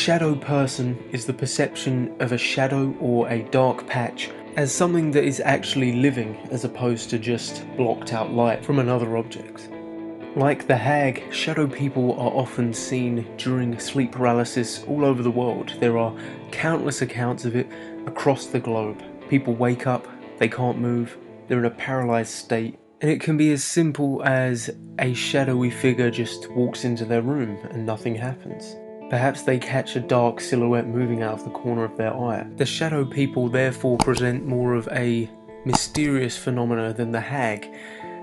shadow person is the perception of a shadow or a dark patch as something that is actually living as opposed to just blocked out light from another object. Like the hag, shadow people are often seen during sleep paralysis all over the world. There are countless accounts of it across the globe. People wake up, they can't move, they're in a paralysed state, and it can be as simple as a shadowy figure just walks into their room and nothing happens. Perhaps they catch a dark silhouette moving out of the corner of their eye. The shadow people therefore present more of a mysterious phenomena than the hag,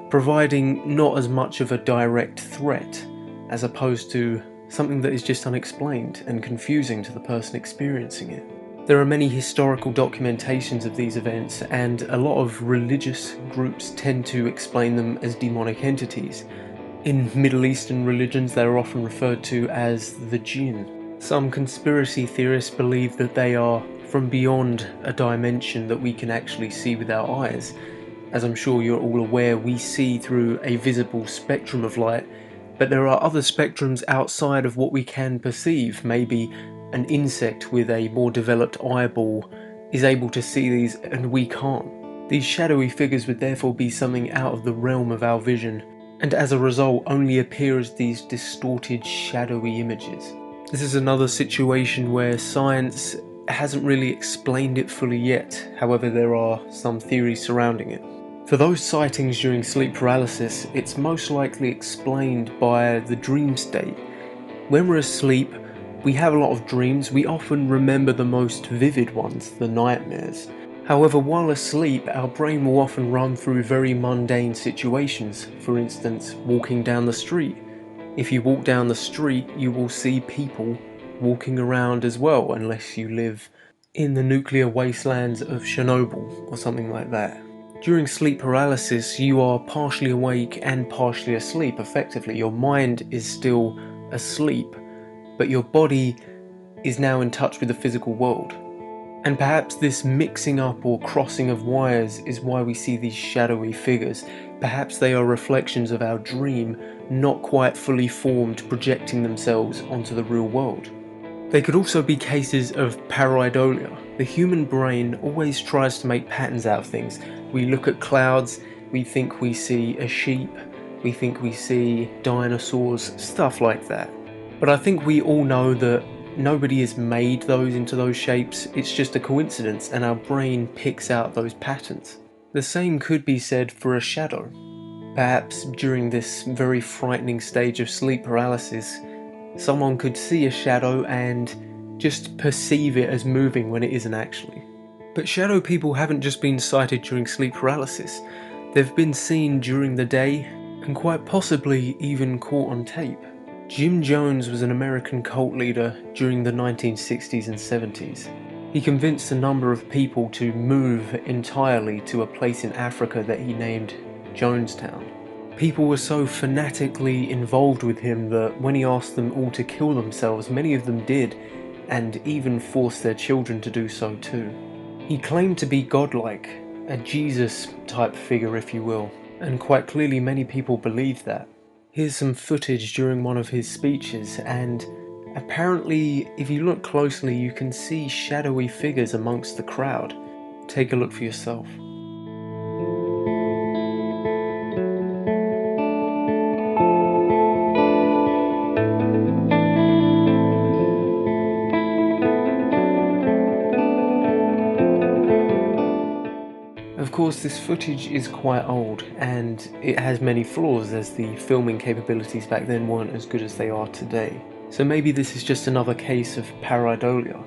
providing not as much of a direct threat as opposed to something that is just unexplained and confusing to the person experiencing it. There are many historical documentations of these events, and a lot of religious groups tend to explain them as demonic entities. In Middle Eastern religions, they are often referred to as the jinn. Some conspiracy theorists believe that they are from beyond a dimension that we can actually see with our eyes. As I'm sure you're all aware, we see through a visible spectrum of light, but there are other spectrums outside of what we can perceive. Maybe an insect with a more developed eyeball is able to see these and we can't. These shadowy figures would therefore be something out of the realm of our vision, and as a result only appear as these distorted shadowy images. This is another situation where science hasn't really explained it fully yet, however there are some theories surrounding it. For those sightings during sleep paralysis, it's most likely explained by the dream state. When we're asleep, we have a lot of dreams. We often remember the most vivid ones, the nightmares. However, while asleep, our brain will often run through very mundane situations. For instance, walking down the street. If you walk down the street, you will see people walking around as well, unless you live in the nuclear wastelands of Chernobyl or something like that. During sleep paralysis, you are partially awake and partially asleep. Effectively, your mind is still asleep, but your body is now in touch with the physical world. And perhaps this mixing up or crossing of wires is why we see these shadowy figures. Perhaps they are reflections of our dream, not quite fully formed, projecting themselves onto the real world. They could also be cases of pareidolia. The human brain always tries to make patterns out of things. We look at clouds, we think we see a sheep, we think we see dinosaurs, stuff like that. But I think we all know that nobody has made those into those shapes, it's just a coincidence, and our brain picks out those patterns. The same could be said for a shadow. Perhaps during this very frightening stage of sleep paralysis, someone could see a shadow and just perceive it as moving when it isn't actually. But shadow people haven't just been sighted during sleep paralysis, they've been seen during the day and quite possibly even caught on tape. Jim Jones was an American cult leader during the 1960s and 70s. He convinced a number of people to move entirely to a place in Africa that he named Jonestown. People were so fanatically involved with him that when he asked them all to kill themselves, many of them did, and even forced their children to do so too. He claimed to be godlike, a Jesus-type figure if you will, and quite clearly many people believed that. Here's some footage during one of his speeches, and apparently if you look closely you can see shadowy figures amongst the crowd. Take a look for yourself. Of course, this footage is quite old and it has many flaws as the filming capabilities back then weren't as good as they are today. So maybe this is just another case of pareidolia.